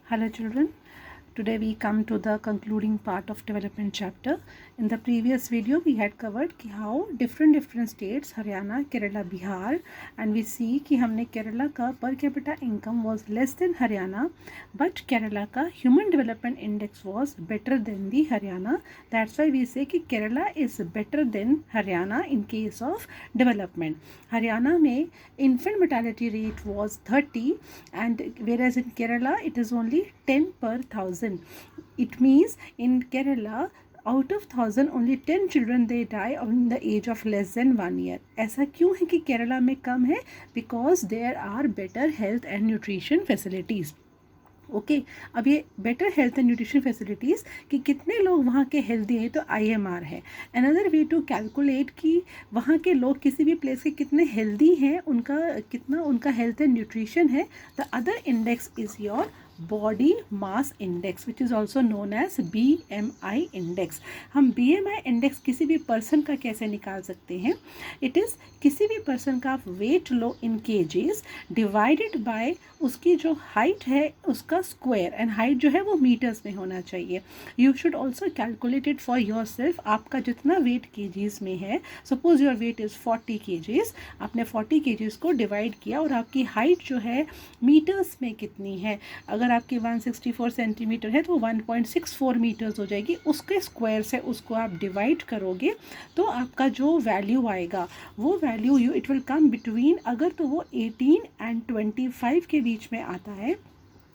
Hello children, today we come to the concluding part of development chapter. In the previous video we had covered कि how different states Haryana, Kerala, Bihar and we see कि हमने Kerala का per capita income was less than Haryana but Kerala का human development index was better than the Haryana. That's why we say कि Kerala is better than Haryana in case of development. Haryana में infant mortality rate was 30 and whereas in Kerala it is only 10 per 1000. It means in Kerala out of 1000 only 10 children they die in the age of less than 1 year. ऐसा क्यों है कि केरला में कम है? Because there are better health and nutrition facilities. Okay अब ये better health and nutrition facilities कि कितने लोग वहाँ के हेल्दी हैं तो IMR है. अनदर वे टू कैलकुलेट कि वहाँ के लोग किसी भी प्लेस के कितने हेल्दी हैं, उनका कितना उनका हेल्थ एंड न्यूट्रिशन है. The other index is your body mass index which is also known as BMI index. हम BMI इंडेक्स किसी भी पर्सन का कैसे निकाल सकते हैं? इट इज़ किसी भी पर्सन का वेट लो इन केजीज डिवाइडेड बाय उसकी जो हाइट है उसका स्क्वायर, एंड हाइट जो है वो मीटर्स में होना चाहिए. You should also calculate it for your self. आपका जितना वेट केजीज में है, suppose your weight is 40 KGs, आपने 40 केजीज को डिवाइड किया और आपकी हाइट जो है मीटर्स में कितनी है. अगर आपकी 164 सेंटीमीटर है तो 1.64 मीटर्स हो जाएगी. उसके स्क्वायर से उसको आप डिवाइड करोगे तो आपका जो वैल्यू आएगा वो value it will come between, अगर तो वो 18 and 25 के बीच में आता है,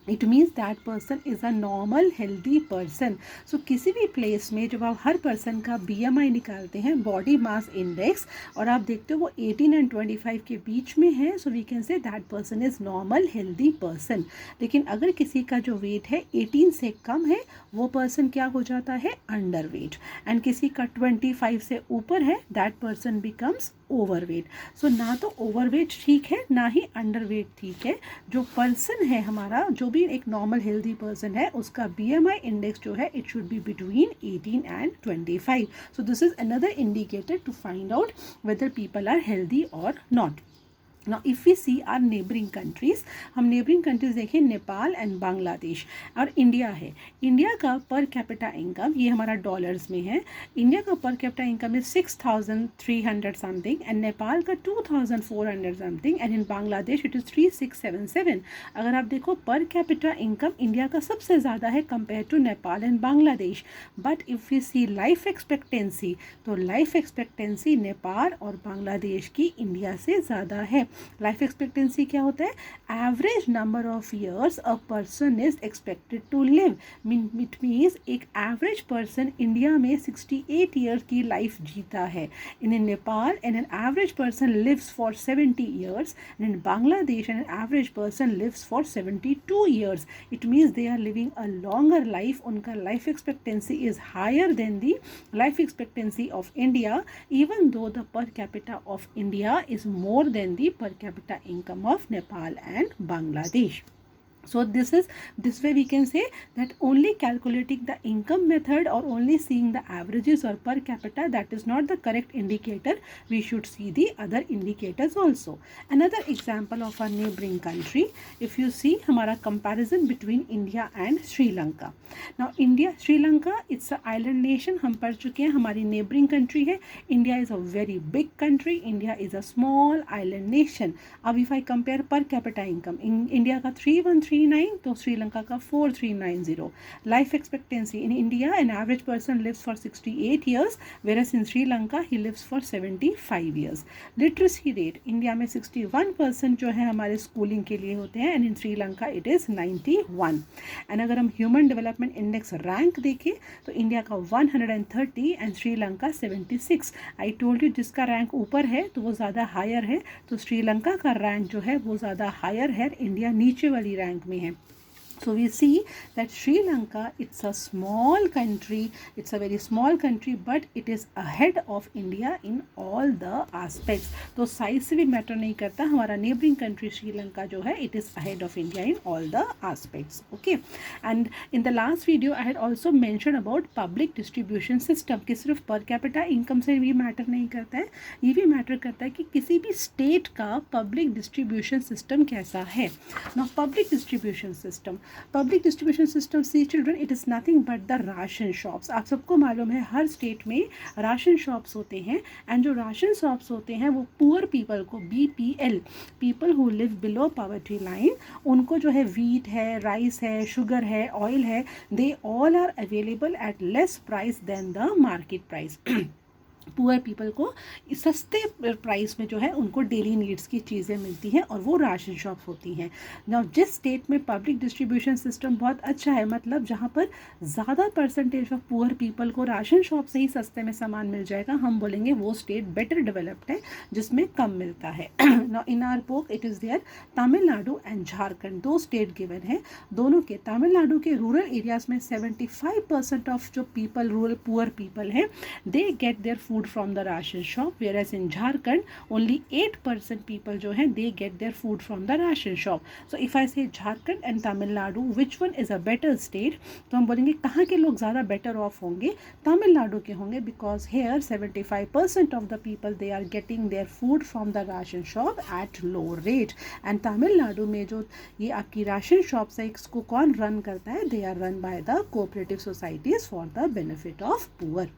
it means that person is a normal healthy person. So किसी भी प्लेस में जब आप हर पर्सन का BMI निकालते हैं, बॉडी मास इंडेक्स, और आप देखते हो वो 18 and 25 के बीच में है, so we can say that person is normal healthy person. लेकिन अगर किसी का जो वेट है 18 से कम है, वो पर्सन क्या हो जाता है? Under weight. एंड किसी का 25 से ऊपर है, दैट पर्सन बिकम्स ओवरवेट. सो ना तो ओवरवेट ठीक है ना ही अंडरवेट ठीक है. जो पर्सन है हमारा, जो भी एक नॉर्मल हेल्दी पर्सन है, उसका BMI इंडेक्स जो है it should be between 18 and 25. So this is another indicator to find out whether people are healthy और not. Now if we see our neighboring countries, हम neighboring countries देखें, Nepal and Bangladesh और India है. India का पर capita income, ये हमारा dollars में है, इंडिया का पर capita income is 6300 something and Nepal का 2400 something and in Bangladesh it is 3677. अगर आप देखो पर कैपिटा इनकम इंडिया का सबसे ज़्यादा है compare to Nepal and Bangladesh. But if we see life expectancy, तो लाइफ एक्सपेक्टेंसी नेपाल और बांग्लादेश की इंडिया से ज़्यादा है. लाइफ एक्सपेक्टेंसी क्या होता है? Average number of years a person is expected to live. It means एक एवरेज पर्सन इंडिया में 68 ईयर्स की लाइफ जीता है. In Nepal an average person lives for 70 years and in Bangladesh an average person lives for 72 years. It means they are living a longer life. उनका life expectancy is higher than the life expectancy of India, even though the per capita of India is more than the per capita income of Nepal and Bangladesh. So this way we can say that only calculating the income method or only seeing the averages or per capita, that is not the correct indicator. We should see the other indicators also. Another example of our neighboring country, if you see हमारा comparison between India and Sri Lanka. Now India, Sri Lanka, it's a island nation, हम पढ़ चुके हैं, हमारी neighboring country है. India is a very big country, India is a small island nation. अब if I compare per capita income, India का 3139 तो श्रीलंका का 4390. Life expectancy in India an average person lives for 68 years versus in Sri Lanka he lives for 75 years. Literacy rate India में 61% जो है हमारे schooling के लिए होते हैं and in Sri Lanka it is 91. And अगर हम ह्यूमन डेवलपमेंट इंडेक्स रैंक देखें तो इंडिया का 130 and Sri Lanka 76. I told you जिसका रैंक ऊपर है तो वो ज़्यादा हायर है, तो श्रीलंका का रैंक जो है वो ज़्यादा हायर है, इंडिया नीचे वाली रैंक में है. So we see that Sri Lanka, it's a small country, it's a very small country, but it is ahead of India in all the aspects. तो size से भी matter नहीं करता, हमारा neighboring country Sri Lanka जो है it is ahead of India in all the aspects. Okay, and in the last video I had also mentioned about public distribution system कि सिर्फ per capita income से भी matter नहीं करता है, ये भी matter करता है कि किसी भी state का public distribution system कैसा है. Now public distribution system, public distribution system, see children, it is nothing but the ration shops. आप सबको मालूम है हर स्टेट में राशन शॉप्स होते हैं, एंड जो राशन शॉप्स होते हैं वो पुअर पीपल को, BPL, people who live below poverty line, उनको जो है वीट है, राइस है, शुगर है, ऑयल है, they all are available at less price than the market price. Poor people को सस्ते प्राइस में जो है उनको डेली नीड्स की चीज़ें मिलती हैं, और वो राशन शॉप्स होती हैं। ना जिस स्टेट में पब्लिक डिस्ट्रीब्यूशन सिस्टम बहुत अच्छा है, मतलब जहाँ पर ज़्यादा परसेंटेज ऑफ पुअर पीपल को राशन शॉप से ही सस्ते में सामान मिल जाएगा, हम बोलेंगे वो स्टेट बेटर डेवलप्ड है, जिसमें कम मिलता है। ना in our book it is there Tamil Nadu and Jharkhand, 2 state given है। दोनों के, तमिलनाडु के रूरल एरियाज़ में 75% ऑफ जो पीपल, रूरल पुअर पीपल हैं, they get their food from the ration shop, whereas in Jharkhand only 8% people जो हैं they get their food from the ration shop. So if I say Jharkhand and Tamil Nadu, which one is a better state, तो हम बोलेंगे कहाँ के लोग ज़्यादा better off होंगे, तमिलनाडु के होंगे, because here 75% of the people they are getting their food from the ration shop at low rate. And Tamil Nadu में जो ये आपकी राशन शॉप्स है, इसको कौन रन करता है, they are run by the cooperative societies for the benefit of poor.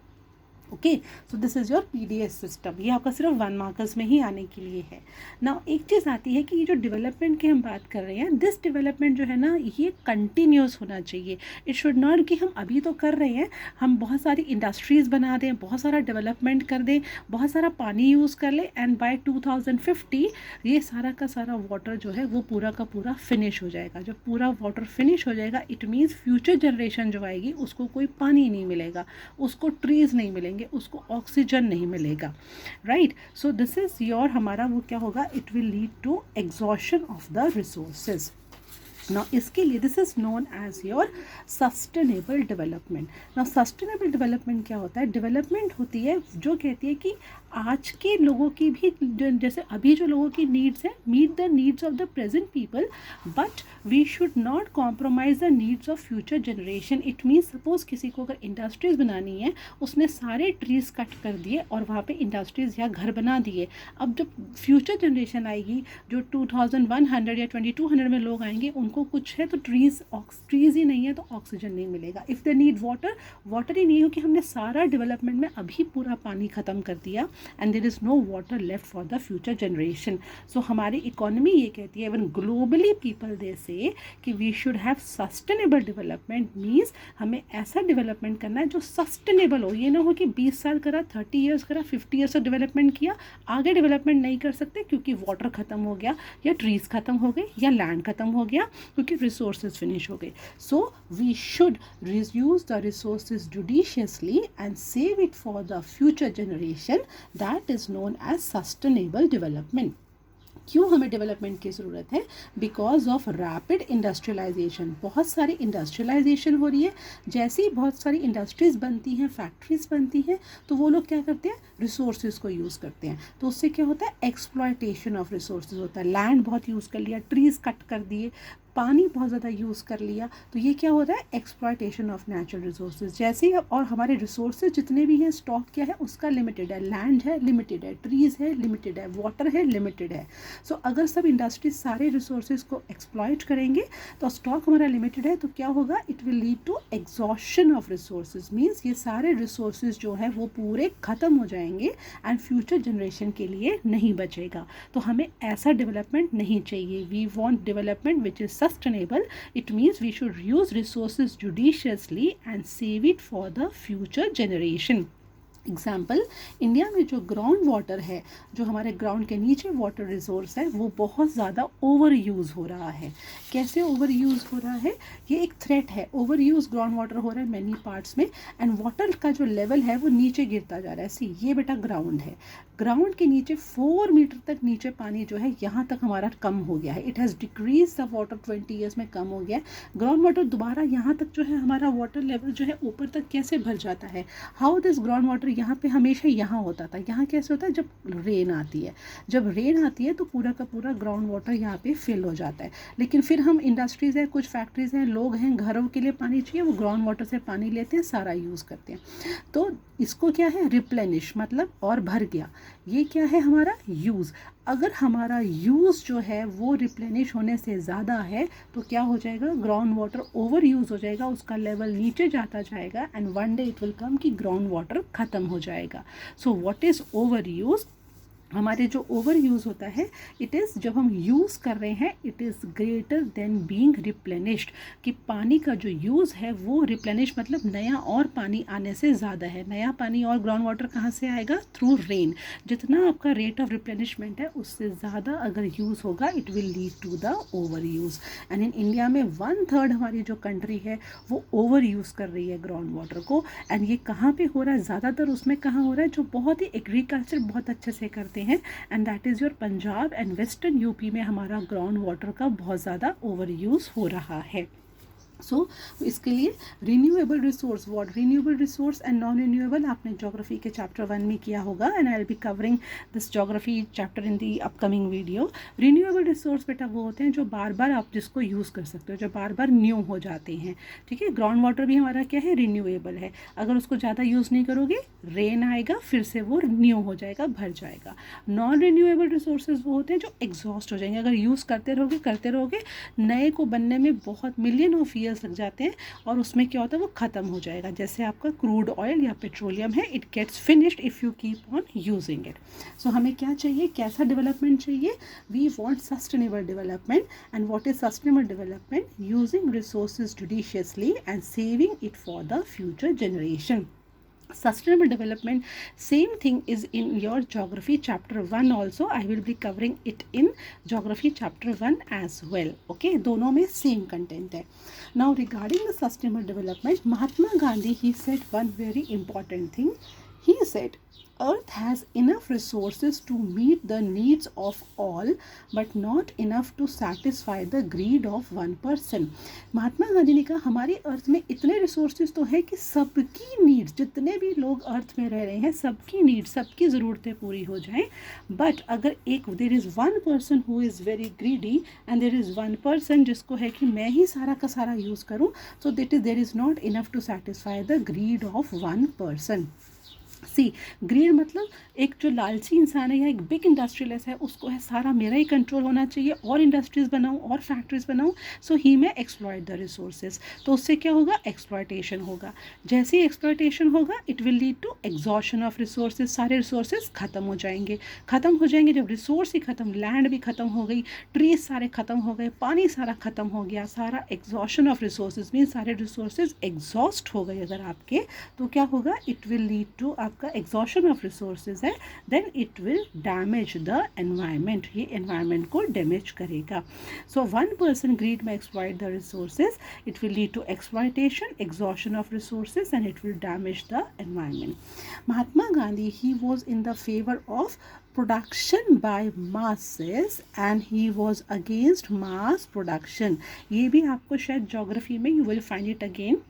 Okay, so this is your PDS system. ये आपका सिर्फ 1 मार्कर्स में ही आने के लिए है ना। एक चीज़ आती है कि ये जो डेवलपमेंट की हम बात कर रहे हैं, दिस डेवलपमेंट जो है ना, ये कंटिन्यूस होना चाहिए। इट शुड नॉट कि हम अभी तो कर रहे हैं, हम बहुत सारी इंडस्ट्रीज़ बना दें, बहुत सारा डेवलपमेंट कर दें, बहुत सारा पानी यूज़ कर लें, एंड बाय 2050 ये सारा का सारा वाटर जो है वो पूरा का पूरा फिनिश हो जाएगा। जब पूरा वाटर फिनिश हो जाएगा, इट मीन्स फ्यूचर जनरेशन जो आएगी उसको कोई पानी नहीं मिलेगा, उसको ट्रीज़ नहीं मिलेंगे, उसको ऑक्सीजन नहीं मिलेगा, right. So this is your, हमारा वो क्या होगा, it will lead to exhaustion of the resources. Now इसके लिए this is known as your sustainable development. Now sustainable development क्या होता है, डेवलपमेंट होती है जो कहती है कि आज के लोगों की भी, जैसे अभी जो लोगों की नीड्स हैं, meet the needs of the present people, but we should not compromise the needs of future generation. It means suppose किसी को अगर इंडस्ट्रीज़ बनानी है, उसने सारे ट्रीज़ कट कर दिए और वहाँ पे इंडस्ट्रीज़ या घर बना दिए। अब जब फ्यूचर जनरेशन आएगी, जो 2100 या 2200 में लोग आएंगे, उनको कुछ है तो ट्रीज़ ही नहीं है तो ऑक्सीजन नहीं मिलेगा। इफ़ दे नीड वाटर ही नहीं हो, कि हमने सारा डेवलपमेंट में अभी पूरा पानी ख़त्म कर दिया, and there is no water left for the future generation. So हमारी इकोनॉमी ये कहती है, even globally people they say कि we should have sustainable development. Means हमें ऐसा डेवलपमेंट करना है जो सस्टेनेबल हो। ये ना हो कि 20 साल करा, 30 ईयर्स करा, 50 ईयर्स का डेवलपमेंट किया, आगे डेवलपमेंट नहीं कर सकते क्योंकि वाटर ख़त्म हो गया, या ट्रीज़ ख़त्म हो गए, या लैंड ख़त्म हो गया, क्योंकि रिसोर्सेज फिनिश हो गए। So we should use the resources judiciously and save it for the future generation. That is known as sustainable development. क्यों हमें डेवलपमेंट की ज़रूरत है, बिकॉज ऑफ रैपिड इंडस्ट्रियलाइजेशन। बहुत सारी इंडस्ट्रियलाइजेशन हो रही है, जैसे ही बहुत सारी इंडस्ट्रीज़ बनती हैं, फैक्ट्रीज बनती हैं, तो वो लोग क्या करते हैं, रिसोर्सेज को यूज़ करते हैं। तो उससे क्या होता है, एक्सप्लॉयटेशन ऑफ रिसोर्सेज होता है। लैंड बहुत यूज़ कर लिया, ट्रीज़ कट कर दिए, पानी बहुत ज़्यादा यूज़ कर लिया, तो ये क्या होता है, एक्सप्लॉयटेशन ऑफ नेचुरल रिसोर्सेज। जैसे ही, और हमारे रिसोर्सेज जितने भी हैं, स्टॉक क्या है उसका लिमिटेड है, लैंड है लिमिटेड है, ट्रीज़ है लिमिटेड है, वाटर है लिमिटेड है। सो अगर सब इंडस्ट्रीज सारे रिसोर्सेज को एक्सप्लॉयट करेंगे तो स्टॉक हमारा लिमिटेड है, तो क्या होगा, it will lead to exhaustion of resources. Means ये सारे रिसोर्सेज जो है वो पूरे ख़त्म हो जाएंगे एंड फ्यूचर जनरेशन के लिए नहीं बचेगा। तो हमें ऐसा डेवलपमेंट नहीं चाहिए। We want development which is sustainable. It means we should use resources judiciously and save it for the future generation. Example, India में जो ग्राउंड वाटर है, जो हमारे ग्राउंड के नीचे वाटर रिसोर्स है, वो बहुत ज़्यादा ओवर यूज़ हो रहा है। कैसे ओवर यूज़ हो रहा है, ये एक थ्रेट है। ओवर यूज़ ग्राउंड वाटर हो रहा है मैनी पार्ट्स में, एंड वाटर का जो लेवल है वो नीचे गिरता जा रहा है। सी, ये बेटा ग्राउंड है, ग्राउंड के नीचे 4 मीटर तक नीचे पानी जो है यहाँ तक हमारा कम हो गया है। It has decrease the water, 20 years में कम हो गया है। ग्राउंड वाटर दोबारा यहाँ तक जो है हमारा वाटर लेवल जो है ऊपर तक कैसे भर जाता है, हाउ दिस ग्राउंड वाटर यहाँ पे हमेशा यहाँ होता था, यहाँ कैसे होता है, जब रेन आती है। जब रेन आती है तो पूरा का पूरा ग्राउंड वाटर यहाँ पे फिल हो जाता है। लेकिन फिर हम इंडस्ट्रीज़ है, कुछ फैक्ट्रीज़ हैं, लोग हैं, घरों के लिए पानी चाहिए, वो ग्राउंड वाटर से पानी लेते हैं, सारा यूज़ करते हैं। तो इसको क्या है, रिप्लेनिश, मतलब और भर गया। ये क्या है हमारा यूज़। अगर हमारा यूज़ जो है वो रिप्लेनिश होने से ज़्यादा है तो क्या हो जाएगा, ग्राउंड वाटर ओवर यूज़ हो जाएगा, उसका लेवल नीचे जाता जाएगा and one day it will come कि ग्राउंड वाटर ख़त्म हो जाएगा. So what is over use, हमारे जो ओवर यूज़ होता है इट इज़ जब हम यूज़ कर रहे हैं it is greater than being replenished, कि पानी का जो यूज़ है वो रिप्लेनिश मतलब नया और पानी आने से ज़्यादा है. नया पानी और ग्राउंड वाटर कहाँ से आएगा, थ्रू रेन. जितना आपका रेट ऑफ रिप्लेनिशमेंट है उससे ज़्यादा अगर यूज़ होगा it will lead to the over use. And in India में 1/3 हमारी जो कंट्री है वो ओवर यूज़ कर रही है ग्राउंड वाटर को. एंड ये कहाँ पे हो रहा है, ज़्यादातर उसमें कहाँ हो रहा है, जो बहुत ही एग्रीकल्चर बहुत अच्छे से करते हैं, and that is your Punjab and western UP में हमारा ग्राउंड वाटर का बहुत ज़्यादा ओवर यूज़ हो रहा है. सो इसके लिए renewable resource, what renewable resource and non renewable आपने ज्योग्राफी के चैप्टर 1 में किया होगा and I will be covering this geography chapter in the upcoming video. Renewable resource बेटा वो होते हैं जो बार बार आप जिसको यूज़ कर सकते हो, जो बार बार न्यू हो जाते हैं. ठीक है, ग्राउंड वाटर भी हमारा क्या है, रिन्यूएबल है. अगर उसको ज़्यादा यूज़ नहीं करोगे रेन आएगा फिर से वो न्यू हो जाएगा, भर जाएगा. नॉन रिन्यूएबल रिसोर्सेज वो होते हैं जो एग्जॉस्ट हो जाएंगे, अगर यूज़ करते रहोगे नए को बनने में बहुत मिलियन ऑफ ईयर्स लग जाते हैं और उसमें क्या होता है वो ख़त्म हो जाएगा. जैसे आपका क्रूड ऑयल या पेट्रोलियम है, it gets finished if you keep on using it. So हमें क्या चाहिए, कैसा डेवलपमेंट चाहिए, we want sustainable development. And what is sustainable development, using resources judiciously and saving it for the future generation. Sustainable development, same thing is in your geography chapter 1 also. I will be covering it in geography chapter 1 as well. Okay, दोनों में same content है. Now regarding the sustainable development, Mahatma Gandhi he said one very important thing. He said Earth has enough resources to meet the needs of all but not enough to satisfy the greed of one person. Mahatma Gandhi ने कहा हमारी अर्थ में इतने resources तो है कि सबकी needs, जितने भी लोग अर्थ में रह रहे हैं सबकी नीड्स, सबकी ज़रूरतें पूरी हो जाएं. बट अगर एक there is one person who is very greedy and there is one person जिसको है कि मैं ही सारा का सारा यूज़ करूं, so that is there is not enough to satisfy the greed of one person. See greed मतलब एक जो लालची इंसान है या एक बिग इंडस्ट्रियलिस्ट है उसको है सारा मेरा ही कंट्रोल होना चाहिए और इंडस्ट्रीज बनाऊं और फैक्ट्रीज बनाऊं, सो ही में एक्सप्लॉयट द रिसोर्सेज. तो उससे क्या होगा, एक्सप्लॉयटेशन होगा. जैसे ही एक्सप्लॉयटेशन होगा it will lead to exhaustion of resources. सारे रिसोर्सेज खत्म हो जाएंगे. जब रिसोर्स ही खत्म, लैंड भी खत्म हो गई, ट्रीज सारे खत्म हो गए, पानी सारा खत्म हो गया, सारा एग्जॉशन ऑफ रिसोर्सेज मीन सारे रिसोर्सेज एग्जॉस्ट हो गए अगर आपके, तो क्या होगा, इट विल लीड टू आपका एग्जॉशन ऑफ रिसोर्सेज है, then it will damage the environment. ये एनवायरमेंट को डैमेज करेगा. सो वन पर्सन ग्रीड में exploit the resources, it will lead to exploitation, exhaustion of resources and it will damage the environment. Mahatma Gandhi he was in the favour of production by masses and he was against mass production. ये भी आपको शायद geography में you will find it again.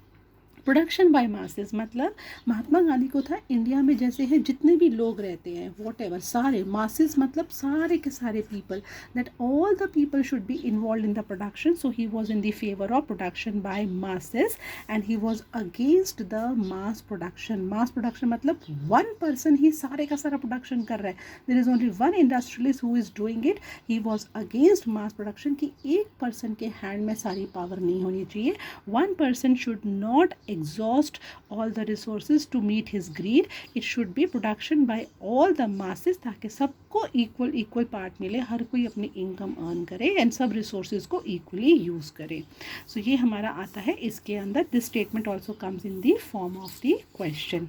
Production by masses मतलब महात्मा गांधी को था India में जैसे हैं जितने भी लोग रहते हैं वॉट एवर, सारे मासेस मतलब सारे के सारे people, that all the people should be involve in the production. So he was in the favour of production by masses and he was against the mass production. Mass production मतलब one person ही सारे का सारा production कर रहा है, there is only one industrialist who is doing it. He was against mass production कि एक पर्सन के हैंड में सारी पावर नहीं होनी चाहिए. One person should not exhaust all the resources to meet his greed. It should be production by all the masses ताकि सबको इक्वल पार्ट मिले, हर कोई अपनी इनकम अर्न करे एंड सब रिसोर्सेज को इक्वली यूज़ करे. सो ये हमारा आता है इसके अंदर. This statement also comes in the form of the question.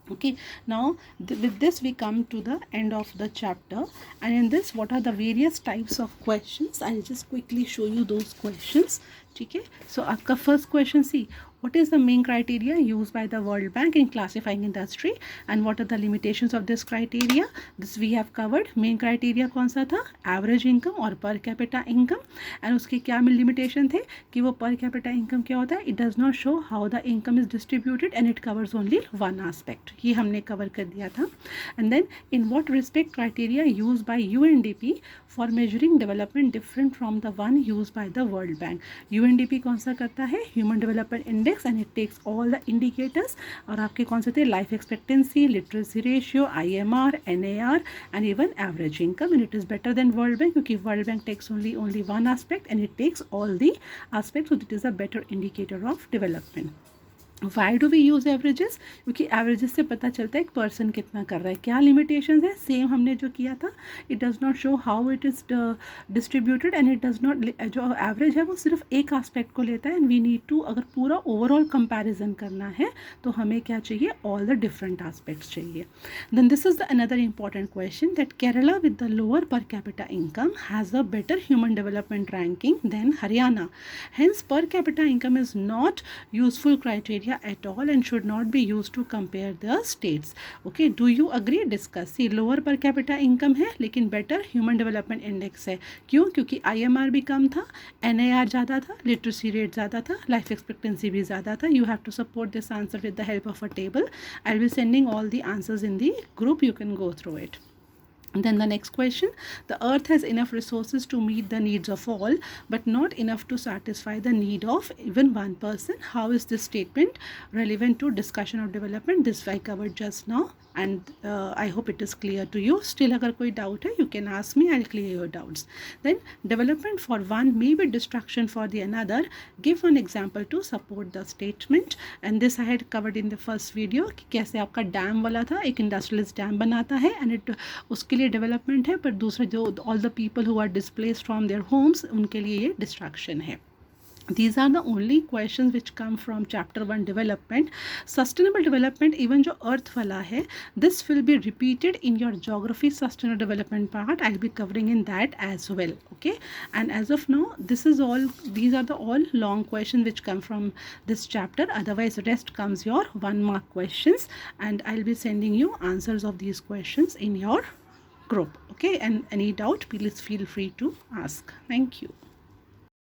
Okay, now with this we come to the end of the chapter, and in this what are the various types of questions. I'll just quickly show you those questions. ठीक है, so आपका first question C, what is the main criteria used by the World Bank in classifying industry and what are the limitations of this criteria. This we have covered. main criteria कौन सा था, average income और per capita income, and उसके क्या limitation थे कि वो per capita income क्या होता है, it does not show how the income is distributed and it covers only one aspect. ये हमने cover कर दिया था. And then in what respect criteria used by UNDP for measuring development different from the one used by the World Bank. UNDP कौन सा करता है, Human Development Index index and it takes all the indicators. और आपके कौन से थे, life expectancy, literacy ratio, IMR, NAR and even average income, and it is better than World Bank क्योंकि World Bank takes only one aspect and it takes all the aspects, so it is a better indicator of development. Why do we use averages, क्योंकि averages से पता चलता है एक person कितना कर रहा है. क्या लिमिटेशंस है, सेम हमने जो किया था, it does not show how it is distributed and it does not, जो एवरेज है वो सिर्फ एक आस्पेक्ट को लेता है एंड वी नीड टू, अगर पूरा ओवरऑल कंपैरिजन करना है तो हमें क्या चाहिए, ऑल द डिफरेंट आस्पेक्ट्स चाहिए. Then this is the another important question that Kerala with the lower per capita income has a better human development ranking than Haryana. Hence per capita income is not useful criteria at all and should not be used to compare the states. Okay, do you agree? Discuss. See, lower per capita income है लेकिन better human development index है. क्यों? क्योंकि IMR भी कम था, NAR ज़्यादा था, literacy rate ज़्यादा था, life expectancy भी ज़्यादा था. You have to support this answer with the help of a table. I'll be sending all the answers in the group. You can go through it. Then the next question, the earth has enough resources to meet the needs of all but not enough to satisfy the need of even one person. How is this statement relevant to discussion of development? This I covered just now and I hope it is clear to you. Still agar koi doubt hai, you can ask me, I'll clear your doubts. Then development for one may be destruction for the another. Give one example to support the statement, and this I had covered in the first video कि कैसे आपका dam वाला था, एक industrialist dam बनाता है and it उसके लिए डेवलपमेंट है, पर दूसरे जो all the people who are displaced from their homes उनके लिए ये डिस्ट्रैक्शन है. These are the only questions which come from chapter 1 development. Sustainable development, even जो earth वाला है, this will be repeated in your geography sustainable development part. I'll be covering in that as well. Okay, and as of now this is all, these are the all long questions which come from this chapter. Otherwise rest comes your 1 mark questions and I'll be sending you answers of these questions in your group. Okay, and any doubt please feel free to ask. Thank you.